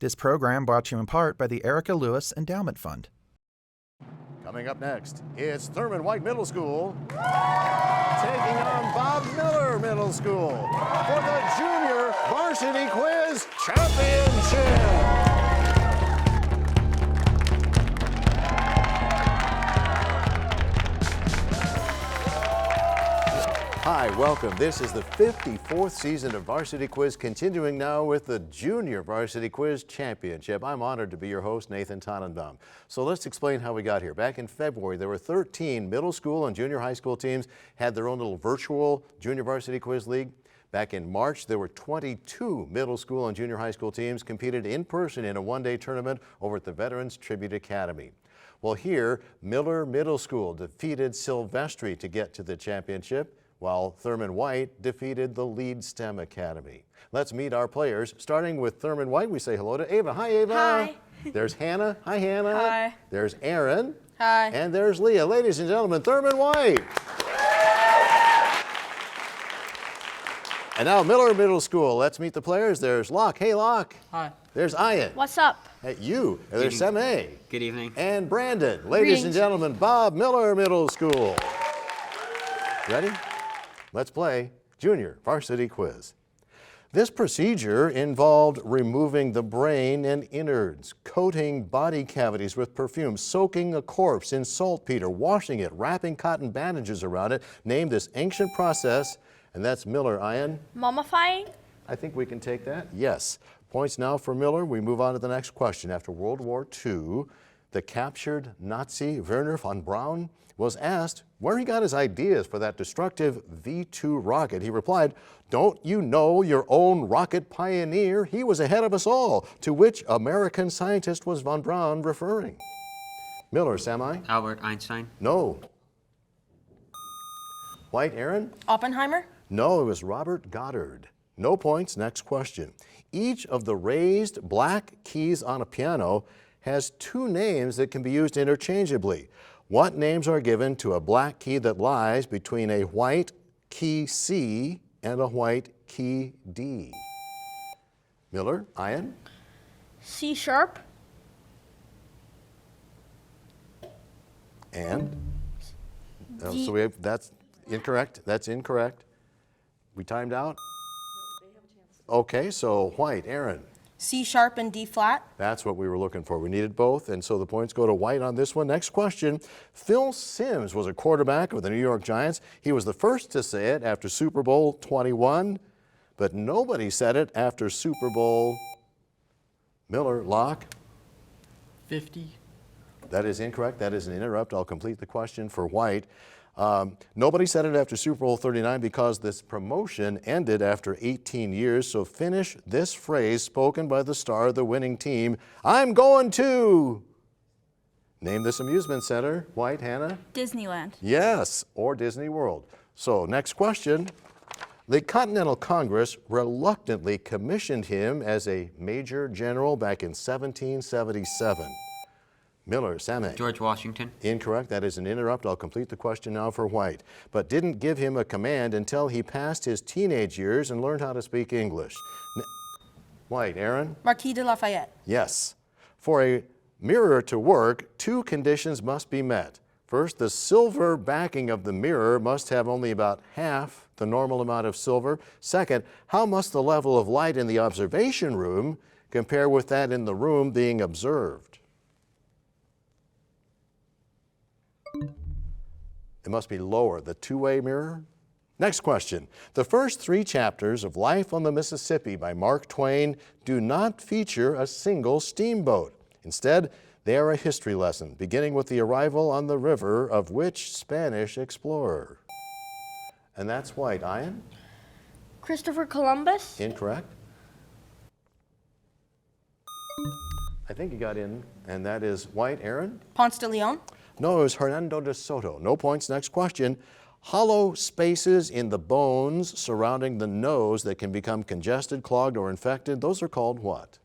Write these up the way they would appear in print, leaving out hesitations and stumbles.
This program brought to you in part by the Erica Lewis Endowment Fund. Coming up next, it's Thurman White Middle School taking on Bob Miller Middle School for the Junior Varsity Quiz Championship. Hi, welcome. This is the 54th season of Varsity Quiz, continuing now with the Junior Varsity Quiz Championship. I'm honored to be your host, Nathan Tannenbaum. So let's explain how we got here. Back in February, there were 13 middle school and junior high school teams had their own little virtual Junior Varsity Quiz League. Back in March, there were 22 middle school and junior high school teams competed in person in a one-day tournament over at the Veterans Tribute Academy. Well, here, Miller Middle School defeated Silvestri to get to the championship, while Thurman White defeated the Lead STEM Academy. Let's meet our players. Starting with Thurman White, we say hello to Ava. Hi, Ava. Hi. There's Hannah. Hi, Hannah. Hi. There's Aaron. Hi. And there's Leah. Ladies and gentlemen, Thurman White. And now Miller Middle School. Let's meet the players. There's Locke. Hey, Locke. Hi. There's Ian. What's up? Hey, you. And there's Seme. Good evening. And Brandon. Ladies and gentlemen, Bob Miller Middle School. Ready? Let's play Junior Varsity Quiz. This procedure involved removing the brain and innards, coating body cavities with perfume, soaking a corpse in saltpeter, washing it, wrapping cotton bandages around it. Name this ancient process, and that's Miller. Ian? Mummifying? I think we can take that. Yes. Points now for Miller. We move on to the next question. After World War II, the captured Nazi Werner von Braun was asked where he got his ideas for that destructive V-2 rocket. He replied, "Don't you know your own rocket pioneer? He was ahead of us all." To which American scientist was von Braun referring? Miller, Semi? Albert Einstein. No. White, Aaron? Oppenheimer? No, it was Robert Goddard. No points. Next question. Each of the raised black keys on a piano has two names that can be used interchangeably. What names are given to a black key that lies between a white key C and a white key D? Miller, Ian? C sharp? And? So we have, that's incorrect. That's incorrect. We timed out? Okay, so white, Aaron. C sharp and D flat? That's what we were looking for. We needed both, and so the points go to White on this one. Next question. Phil Simms was a quarterback of the New York Giants. He was the first to say it after Super Bowl 21, but nobody said it after Super Bowl. Miller, Locke? 50. That is incorrect. That is an interrupt. I'll complete the question for White. Nobody said it after Super Bowl 39 because this promotion ended after 18 years. So finish this phrase spoken by the star of the winning team. I'm going to. Name this amusement center. White, Hannah? Disneyland. Yes, or Disney World. So next question. The Continental Congress reluctantly commissioned him as a major general back in 1777. Miller, Samet. George Washington. Incorrect. That is an interrupt. I'll complete the question now for White. But didn't give him a command until he passed his teenage years and learned how to speak English. White, Aaron? Marquis de Lafayette. Yes. For a mirror to work, two conditions must be met. First, the silver backing of the mirror must have only about half the normal amount of silver. Second, how must the level of light in the observation room compare with that in the room being observed? It must be lower, the two-way mirror. Next question. The first three chapters of Life on the Mississippi by Mark Twain do not feature a single steamboat. Instead, they are a history lesson, beginning with the arrival on the river of which Spanish explorer? And that's White. Ian? Christopher Columbus? Incorrect. I think you got in, and that is White. Aaron? Ponce de Leon? No, it was Hernando de Soto. No points. Next question. Hollow spaces in the bones surrounding the nose that can become congested, clogged, or infected, those are called what?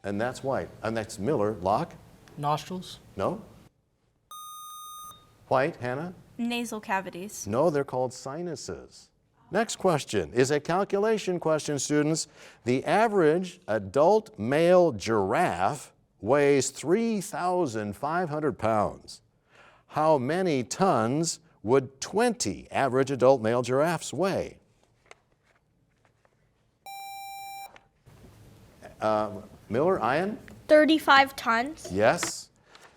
And that's White. And that's Miller. Locke? Nostrils. No? White. Hannah? Nasal cavities. No, they're called sinuses. Next question is a calculation question, students. The average adult male giraffe weighs 3,500 pounds. How many tons would 20 average adult male giraffes weigh? Miller, Ian? 35 tons. Yes.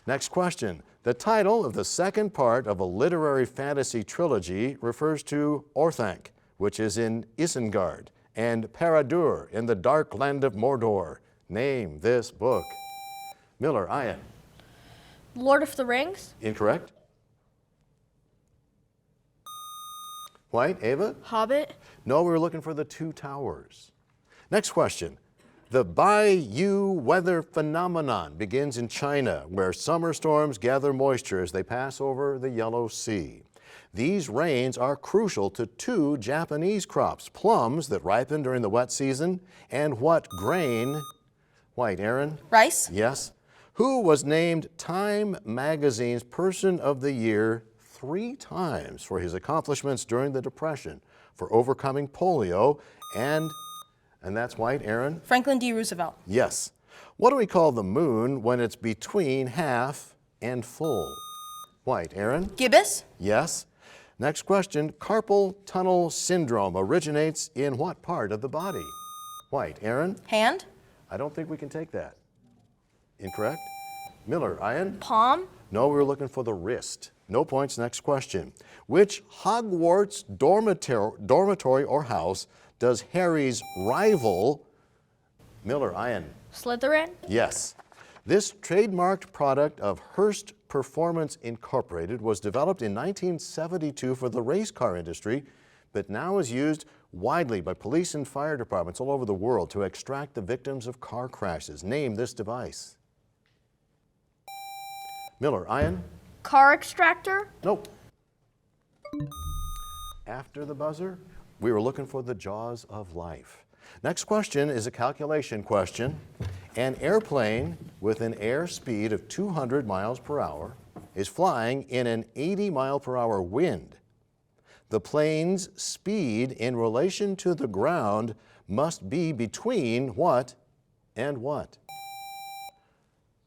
Next question. The title of the second part of a literary fantasy trilogy refers to Orthanc, which is in Isengard, and Paradur in the dark land of Mordor. Name this book. Miller, Ian? Lord of the Rings. Incorrect. White, Ava? Hobbit. No, we were looking for the Two Towers. Next question. The Bayou weather phenomenon begins in China, where summer storms gather moisture as they pass over the Yellow Sea. These rains are crucial to two Japanese crops, plums that ripen during the wet season, and what grain? White, Aaron? Rice. Yes. Who was named Time Magazine's Person of the Year 3 times for his accomplishments during the Depression, for overcoming polio, and that's White, Aaron? Franklin D. Roosevelt. Yes. What do we call the moon when it's between half and full? White, Aaron? Gibbous. Yes. Next question. Carpal tunnel syndrome originates in what part of the body? White, Aaron? Hand. I don't think we can take that. Incorrect. Miller, Ian? Palm. No, we were looking for the wrist. No points. Next question. Which Hogwarts dormitory or house does Harry's rival, Miller, Ian? Slytherin. Yes. This trademarked product of Hearst Performance Incorporated was developed in 1972 for the race car industry, but now is used widely by police and fire departments all over the world to extract the victims of car crashes. Name this device. Miller, Ian? Car extractor. Nope. After the buzzer, we were looking for the jaws of life. Next question is a calculation question. An airplane with an air speed of 200 miles per hour is flying in an 80 mile per hour wind. The plane's speed in relation to the ground must be between what and what?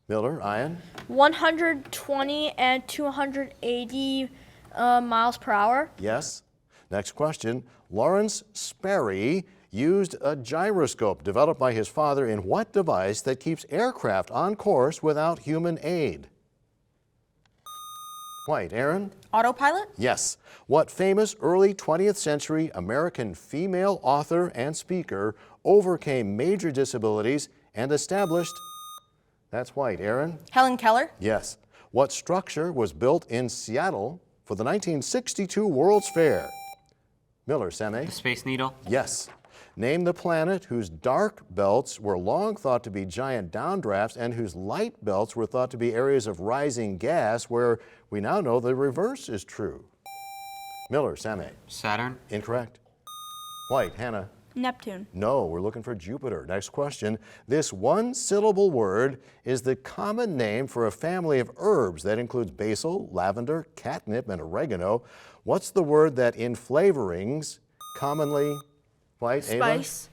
Miller, Ian? 120 and 280 miles per hour. Yes. Next question. Lawrence Sperry used a gyroscope developed by his father in what device that keeps aircraft on course without human aid? White, Aaron? Autopilot. Yes. What famous early 20th century American female author and speaker overcame major disabilities and established? That's White, Aaron? Helen Keller. Yes. What structure was built in Seattle for the 1962 World's Fair? Miller, Seme? The Space Needle. Yes. Name the planet whose dark belts were long thought to be giant downdrafts and whose light belts were thought to be areas of rising gas where we now know the reverse is true. Miller, Seme? Saturn. Incorrect. White, Hannah? Neptune. No, we're looking for Jupiter. Next question. This one-syllable word is the common name for a family of herbs that includes basil, lavender, catnip, and oregano. What's the word that in flavorings commonly, White, Ava? Spice.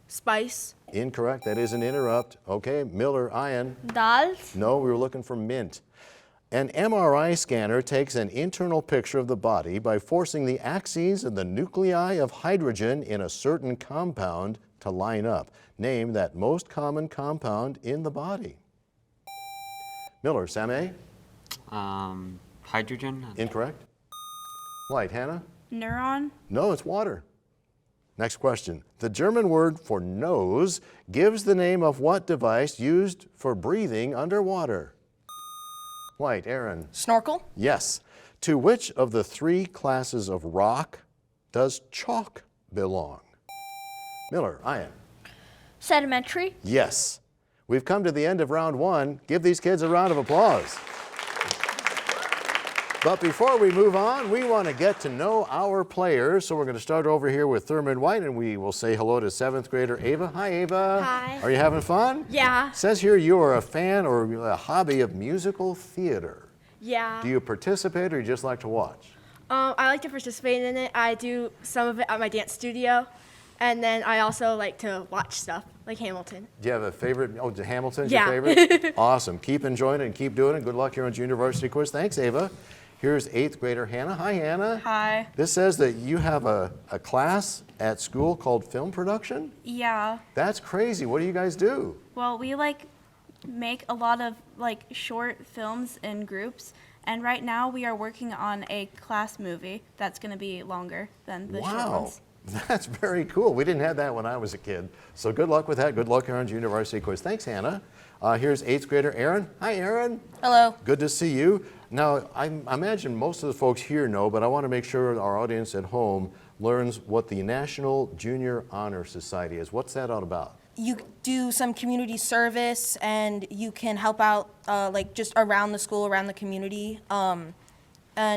Spice. Incorrect. That is an interrupt. Okay, Miller, Ian? Dals. No, we were looking for mint. An MRI scanner takes an internal picture of the body by forcing the axes and the nuclei of hydrogen in a certain compound to line up. Name that most common compound in the body. Miller, Same? Hydrogen. Incorrect. White, Hannah? Neuron. No, it's water. Next question. The German word for nose gives the name of what device used for breathing underwater? White, Aaron? Snorkel. Yes. To which of the 3 classes of rock does chalk belong? Miller, Ian? Sedimentary. Yes. We've come to the end of round 1. Give these kids a round of applause. But before we move on, we want to get to know our players. So we're going to start over here with Thurman White, and we will say hello to 7th grader Ava. Hi, Ava. Hi. Are you having fun? Yeah. It says here you are a fan or a hobby of musical theater. Yeah. Do you participate or you just like to watch? I like to participate in it. I do some of it at my dance studio, and then I also like to watch stuff like Hamilton. Do you have a favorite? Oh, Hamilton's Yeah. your favorite? Awesome. Keep enjoying it and keep doing it. Good luck here on Junior Varsity Quiz. Thanks, Ava. Here's 8th grader Hannah. Hi, Hannah. Hi. This says that you have a class at school called film production? Yeah. That's crazy. What do you guys do? Well, we make a lot of short films in groups, and right now we are working on a class movie that's going to be longer than the short Wow. ones. That's very cool. We didn't have that when I was a kid. So good luck with that. Good luck here on Junior Varsity Quiz. Thanks, Hannah. Here's 8th grader Aaron. Hi, Aaron. Hello. Good to see you. Now, I imagine most of the folks here know, but I want to make sure our audience at home learns what the National Junior Honor Society is. What's that all about? You do some community service and you can help out just around the school, around the community. And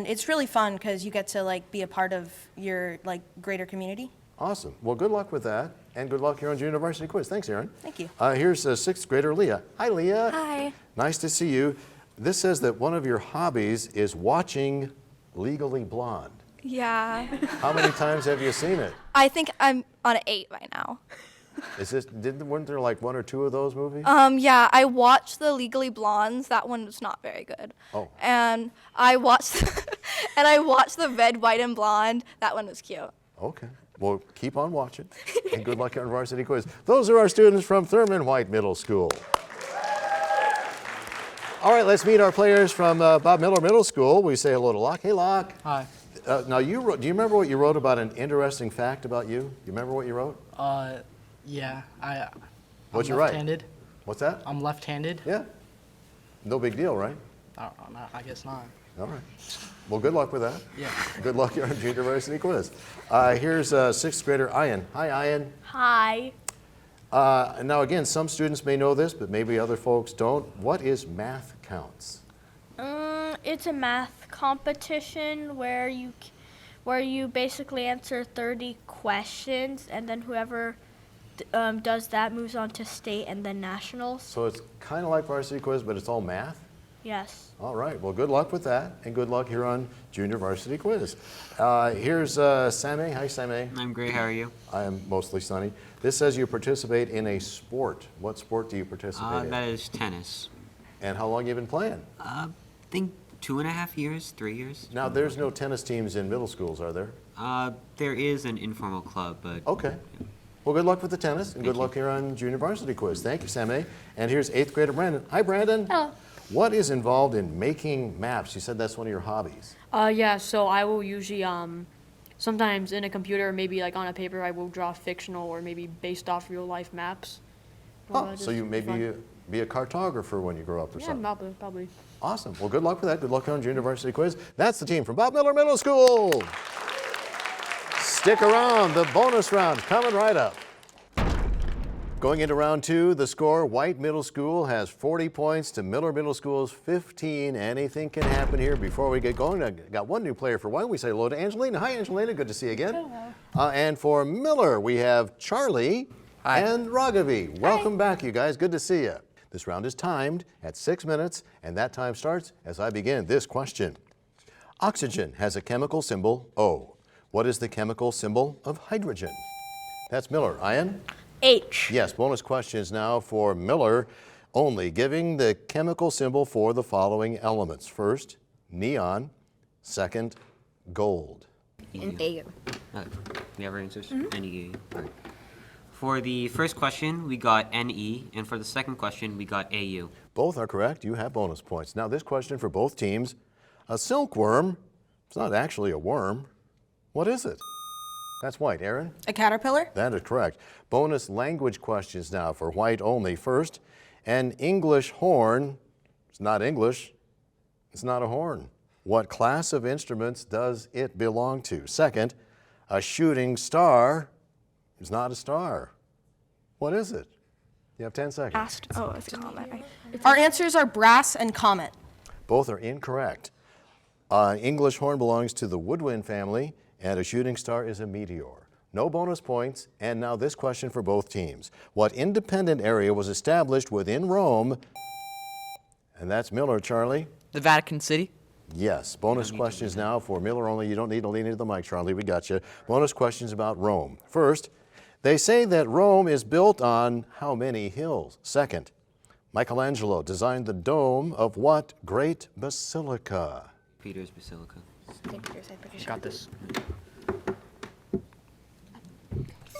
it's really fun because you get to be a part of your greater community. Awesome. Well, good luck with that, and good luck here on Junior Varsity Quiz. Thanks, Aaron. Thank you. Here's 6th grader Leah. Hi, Leah. Hi. Nice to see you. This says that one of your hobbies is watching Legally Blonde. Yeah. How many times have you seen it? I think I'm on an 8 by now. Weren't there like 1 or 2 of those movies? Yeah, I watched the Legally Blondes. That one was not very good. Oh. And I watched the Red, White, and Blonde. That one was cute. Okay. Well, keep on watching, and good luck on Varsity Quiz. Those are our students from Thurman White Middle School. All right, let's meet our players from Bob Miller Middle School. We say hello to Locke. Hey, Locke. Hi. Now, do you remember what you wrote about an interesting fact about you? You remember what you wrote? Yeah. What'd I'm you write? left-handed. What's that? I'm left-handed. Yeah. No big deal, right? I guess not. All right. Well, good luck with that. Yeah. Good luck here on Junior Varsity Quiz. Here's 6th grader Ian. Hi, Ian. Hi. Now, again, some students may know this, but maybe other folks don't. What is math counts? It's a math competition where you basically answer 30 questions, and then whoever does that moves on to state and then nationals. So it's kind of like Varsity Quiz, but it's all math? Yes. All right. Well, good luck with that, and good luck here on Junior Varsity Quiz. Here's Sammy. Hi, Sammy. I'm great. How are you? I am mostly sunny. This says you participate in a sport. What sport do you participate in? That is tennis. And how long have you been playing? I think 2.5 years, 3 years. Now, there's no tennis teams in middle schools, are there? There is an informal club, but Okay. Well, good luck with the tennis, and good Thank you. luck here on Junior Varsity Quiz. Thank you, Sammy. And here's 8th grader Brandon. Hi, Brandon. Hello. What is involved in making maps? You said that's one of your hobbies. Yeah, so I will usually, sometimes in a computer, maybe on a paper, I will draw fictional or maybe based off real life maps. Oh, so you maybe fun. be a cartographer when you grow up or Yeah, something. probably. Awesome. Well, good luck with that. Good luck on Junior Varsity Quiz. That's the team from Bob Miller Middle School. Stick around. The bonus round coming right up. Going into round 2, the score, White Middle School has 40 points to Miller Middle School's 15. Anything can happen here. Before we get going, I got one new player for White. We say hello to Angelina. Hi, Angelina. Good to see you again. Hello. And for Miller, we have Charlie and Raghavi. Welcome back, you guys. Good to see you. This round is timed at 6 minutes, and that time starts as I begin this question. Oxygen has a chemical symbol O. What is the chemical symbol of hydrogen? That's Miller. Ian? H. Yes, bonus questions now for Miller only, giving the chemical symbol for the following elements. First, neon. Second, gold. A. We have our answers? NE. All right. For the first question, we got NE, and for the second question, we got AU. Both are correct. You have bonus points. Now, this question for both teams. A silkworm, it's not actually a worm. What is it? That's White. Aaron? A caterpillar? That is correct. Bonus language questions now for White only. First, an English horn. It's not English. It's not a horn. What class of instruments does it belong to? Second, a shooting star is not a star. What is it? You have 10 seconds. Oh, it's a comment. Our answers are brass and comet. Both are incorrect. English horn belongs to the woodwind family, and a shooting star is a meteor. No bonus points, and now this question for both teams. What independent area was established within Rome? And that's Miller, Charlie. The Vatican City. Yes. Bonus questions now for Miller only. You don't need to lean into the mic, Charlie. We got you. Bonus questions about Rome. First, they say that Rome is built on how many hills? Second, Michelangelo designed the dome of what great basilica? Peter's Basilica. Got this.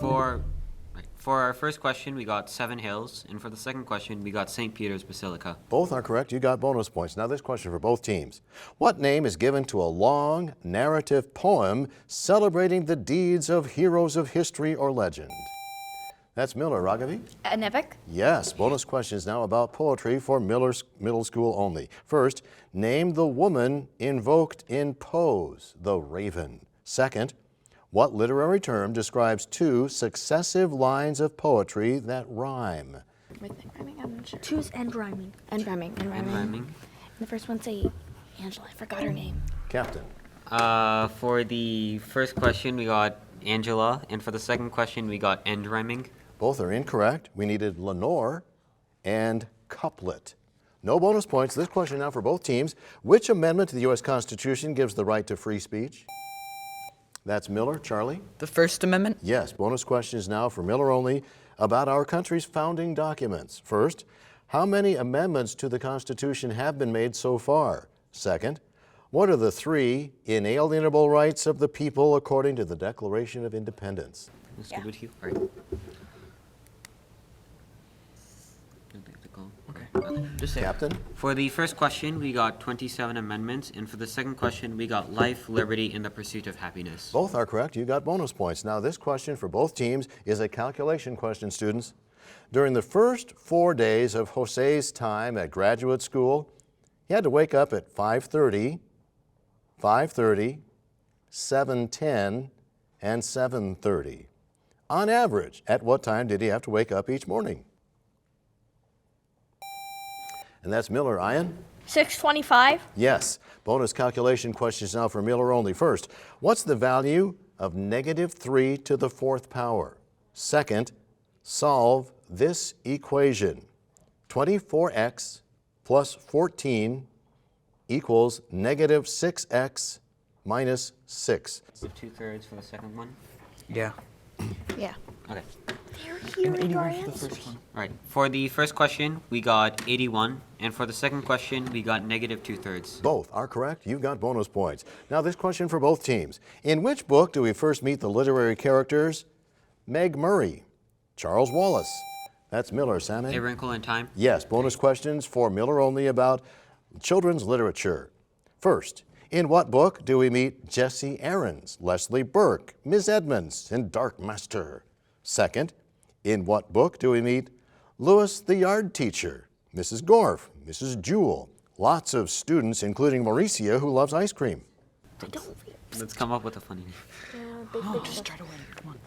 For our first question, we got 7 hills, and for the second question, we got St. Peter's Basilica. Both are correct. You got bonus points. Now this question for both teams. What name is given to a long narrative poem celebrating the deeds of heroes of history or legend? That's Miller. Raghavi? An epic? Yes. Bonus questions now about poetry for Miller's middle school only. First, name the woman invoked in Poe's The Raven. Second, what literary term describes 2 successive lines of poetry that rhyme? I'm not sure. Choose end rhyming. And rhyming. Rhyming. The first one say Angela. I forgot her name. Captain. For the first question, we got Angela, and for the second question, we got end rhyming. Both are incorrect. We needed Lenore and couplet. No bonus points. This question now for both teams. Which amendment to the U.S. Constitution gives the right to free speech? That's Miller. Charlie? The First Amendment? Yes. Bonus questions now for Miller only about our country's founding documents. First, how many amendments to the Constitution have been made so far? Second, what are the 3 inalienable rights of the people according to the Declaration of Independence? Let's go with you. All right. Okay. Just say it. Captain? For the first question, we got 27 amendments, and for the second question, we got life, liberty, and the pursuit of happiness. Both are correct. You got bonus points. Now, this question for both teams is a calculation question, students. During the first 4 days of Jose's time at graduate school, he had to wake up at 5:30, 7:10, and 7:30. On average, at what time did he have to wake up each morning? And that's Miller. Ian? 625. Yes. Bonus calculation questions now for Miller only. First, what's the value of -3 to the 4th power? Second, solve this equation. 24x plus 14 equals -6x minus 6. So 2/3 for the second one. Yeah. Yeah. Okay. And 81 for the first one. All right. For the first question, we got 81, and for the second question, we got -2/3. Both are correct. You've got bonus points. Now this question for both teams. In which book do we first meet the literary characters Meg Murray, Charles Wallace? That's Miller. Salmon? A Wrinkle in Time. Yes. Bonus questions for Miller only about children's literature. First, in what book do we meet Jesse Aarons, Leslie Burke, Miss Edmonds, and Dark Master? Second, in what book do we meet Lewis the yard teacher, Mrs. Gorf, Mrs. Jewell, lots of students, including Mauricia, who loves ice cream? Let's come up with a funny name. Just try to win. Come on.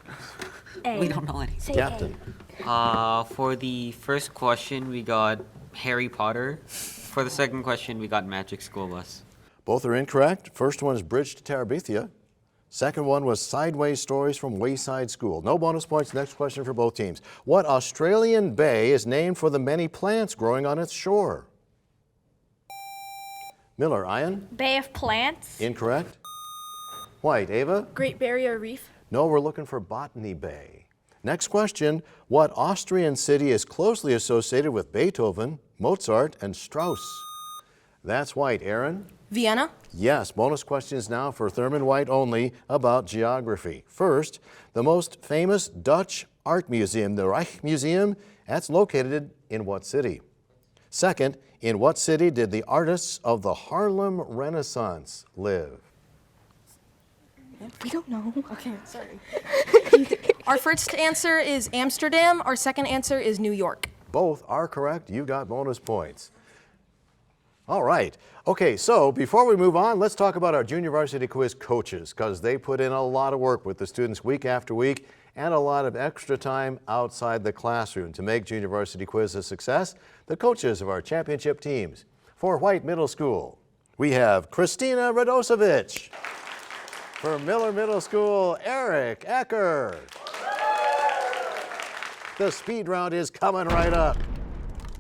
A. We don't know any. Say Captain. For the first question, we got Harry Potter. For the second question, we got Magic School Bus. Both are incorrect. First one is Bridge to Terabithia. Second one was Sideways Stories from Wayside School. No bonus points. Next question for both teams. What Australian bay is named for the many plants growing on its shore? Miller. Ian? Bay of Plants. Incorrect. White. Ava? Great Barrier Reef. No, we're looking for Botany Bay. Next question. What Austrian city is closely associated with Beethoven, Mozart, and Strauss? That's White. Aaron? Vienna? Yes. Bonus questions now for Thurman White only about geography. First, the most famous Dutch art museum, the Rijksmuseum, that's located in what city? Second, in what city did the artists of the Harlem Renaissance live? We don't know. Okay, sorry. Our first answer is Amsterdam. Our second answer is New York. Both are correct. You got bonus points. All right. Okay, so before we move on, let's talk about our Junior Varsity Quiz coaches, because they put in a lot of work with the students week after week and a lot of extra time outside the classroom to make Junior Varsity Quiz a success. The coaches of our championship teams. For White Middle School, we have Christina Radosevich. For Miller Middle School, Eric Ecker. The speed round is coming right up.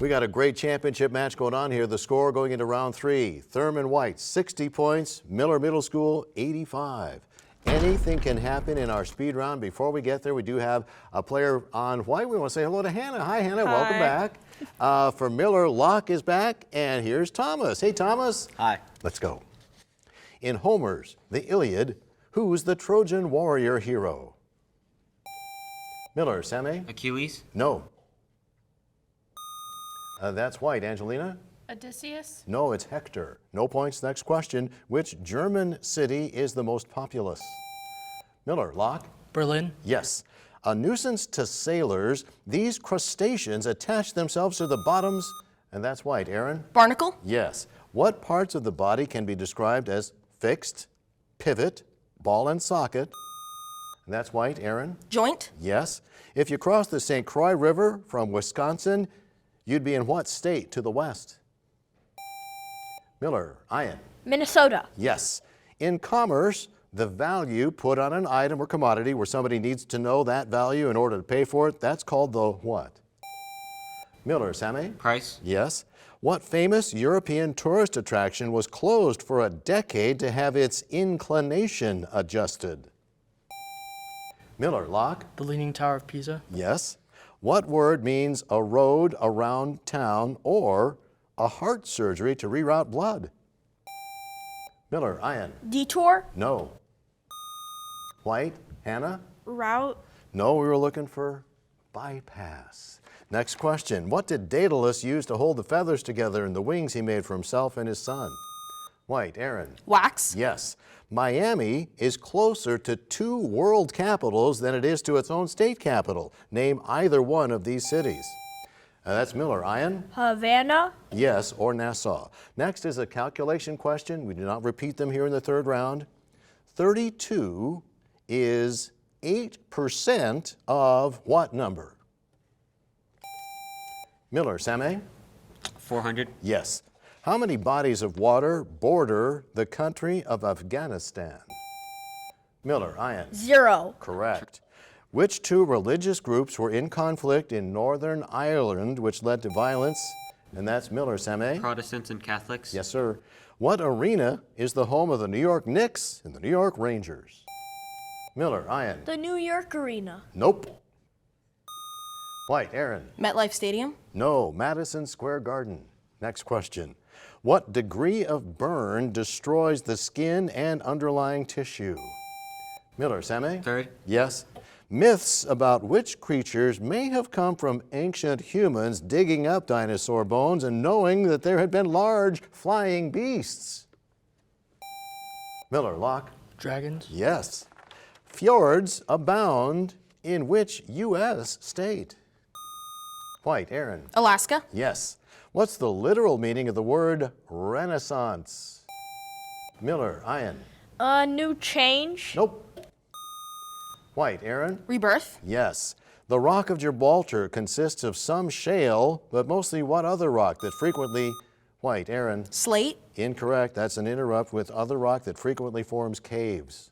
We got a great championship match going on here. The score going into round 3. Thurman White, 60 points. Miller Middle School, 85. Anything can happen in our speed round. Before we get there, we do have a player on white. We want to say hello to Hannah. Hi, Hannah. Hi. Welcome back. For Miller, Locke is back. And here's Thomas. Hey, Thomas. Hi. Let's go. In Homer's The Iliad, who's the Trojan warrior hero? Miller, Sammy? Achilles. No. That's white. Angelina? Odysseus? No, it's Hector. No points. Next question. Which German city is the most populous? Miller, Locke? Berlin. Yes. A nuisance to sailors, these crustaceans attach themselves to the bottoms, and that's white. Aaron? Barnacle? Yes. What parts of the body can be described as fixed, pivot, ball and socket? And that's white. Aaron? Joint? Yes. If you cross the St. Croix River from Wisconsin, you'd be in what state to the west? Miller, Ian. Minnesota. Yes. In commerce, the value put on an item or commodity where somebody needs to know that value in order to pay for it, that's called the what? Miller, Sammy? Price. Yes. What famous European tourist attraction was closed for a decade to have its inclination adjusted? Miller, Locke? The Leaning Tower of Pisa. Yes. What word means a road around town or a heart surgery to reroute blood? Miller, Ian. Detour. No. White, Hannah? Route? No, we were looking for bypass. Next question. What did Daedalus use to hold the feathers together in the wings he made for himself and his son? White, Aaron. Wax? Yes. Miami is closer to 2 world capitals than it is to its own state capital. Name either one of these cities. That's Miller. Ian? Havana. Yes, or Nassau. Next is a calculation question. We do not repeat them here in the third round. 32 is 8% of what number? Miller, Sameh? 400. Yes. How many bodies of water border the country of Afghanistan? Miller, Ian. 0. Correct. Which 2 religious groups were in conflict in Northern Ireland which led to violence? And that's Miller, Sameh? Protestants and Catholics. Yes, sir. What arena is the home of the New York Knicks and the New York Rangers? Miller, Ian. The New York Arena. Nope. White, Aaron. MetLife Stadium? No, Madison Square Garden. Next question. What degree of burn destroys the skin and underlying tissue? Miller, Sameh? Third. Yes. Myths about which creatures may have come from ancient humans digging up dinosaur bones and knowing that there had been large flying beasts. Miller, Locke? Dragons. Yes. Fjords abound in which U.S. state? White, Aaron. Alaska? Yes. What's the literal meaning of the word Renaissance? Miller, Ian. New change. Nope. White, Aaron. Rebirth? Yes. The Rock of Gibraltar consists of some shale, but mostly what other rock that frequently... White, Aaron. Slate? Incorrect. That's an interrupt with other rock that frequently forms caves.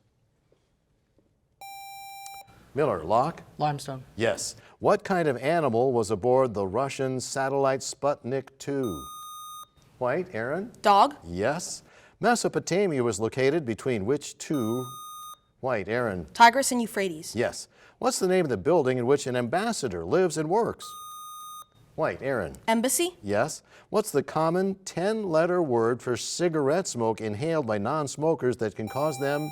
Miller, Locke? Limestone. Yes. What kind of animal was aboard the Russian satellite Sputnik 2? White, Aaron? Dog? Yes. Mesopotamia was located between which 2? White, Aaron? Tigris and Euphrates? Yes. What's the name of the building in which an ambassador lives and works? White, Aaron? Embassy? Yes. What's the common 10-letter word for cigarette smoke inhaled by non-smokers that can cause them?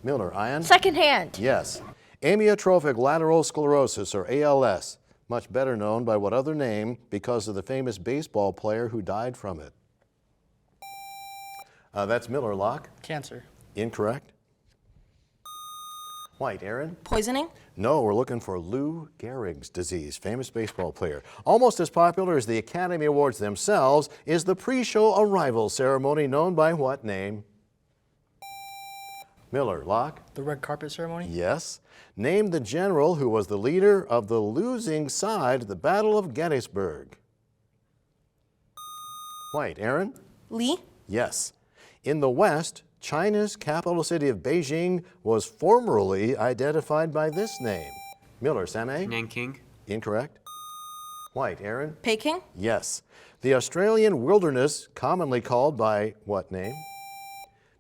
Miller, Ian? Secondhand. Yes. Amyotrophic lateral sclerosis, or ALS, much better known by what other name because of the famous baseball player who died from it? That's Miller, Locke. Cancer. Incorrect. White, Aaron? Poisoning? No, we're looking for Lou Gehrig's disease, famous baseball player. Almost as popular as the Academy Awards themselves is the pre-show arrival ceremony known by what name? Miller, Locke. The red carpet ceremony? Yes. Name the general who was the leader of the losing side at the Battle of Gettysburg. White, Aaron? Lee? Yes. In the West, China's capital city of Beijing was formerly identified by this name. Miller, Sameh? Nanking. Incorrect. White. Aaron? Peking? Yes. The Australian wilderness, commonly called by what name?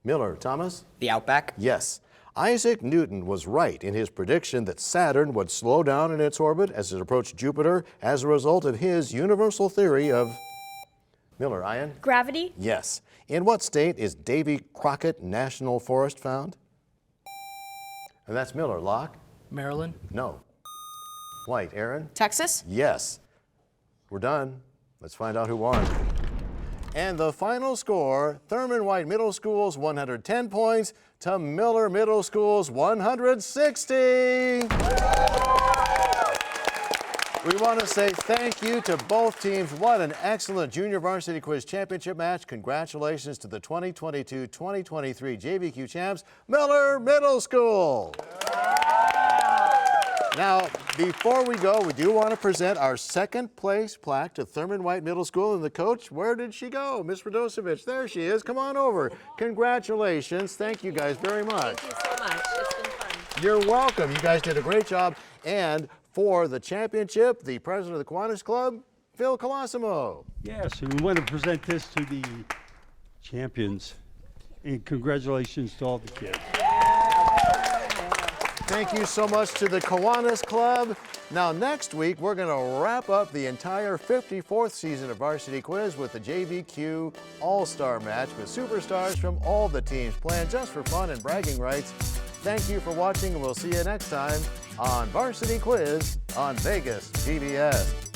Miller. Thomas? The Outback. Yes. Isaac Newton was right in his prediction that Saturn would slow down in its orbit as it approached Jupiter as a result of his universal theory of Miller. Ian? Gravity? Yes. In what state is Davy Crockett National Forest found? And that's Miller. Locke? Maryland. No. White. Aaron? Texas? Yes. We're done. Let's find out who won. And the final score, Thurman White Middle School's 110 points to Miller Middle School's 160. We want to say thank you to both teams. What an excellent Junior Varsity Quiz Championship match. Congratulations to the 2022-2023 JVQ champs, Miller Middle School. Now, before we go, we do want to present our second place plaque to Thurman White Middle School. And the coach, where did she go? Miss Radosevich, there she is. Come on over. Congratulations. Thank you guys very much. Thank you so much. It's been fun. You're welcome. You guys did a great job. And for the championship, the president of the Kiwanis Club, Phil Colosimo. Yes, and we want to present this to the champions. And congratulations to all the kids. Thank you so much to the Kiwanis Club. Now, next week, we're going to wrap up the entire 54th season of Varsity Quiz with the JVQ All-Star match with superstars from all the teams playing just for fun and bragging rights. Thank you for watching, and we'll see you next time on Varsity Quiz on Vegas PBS.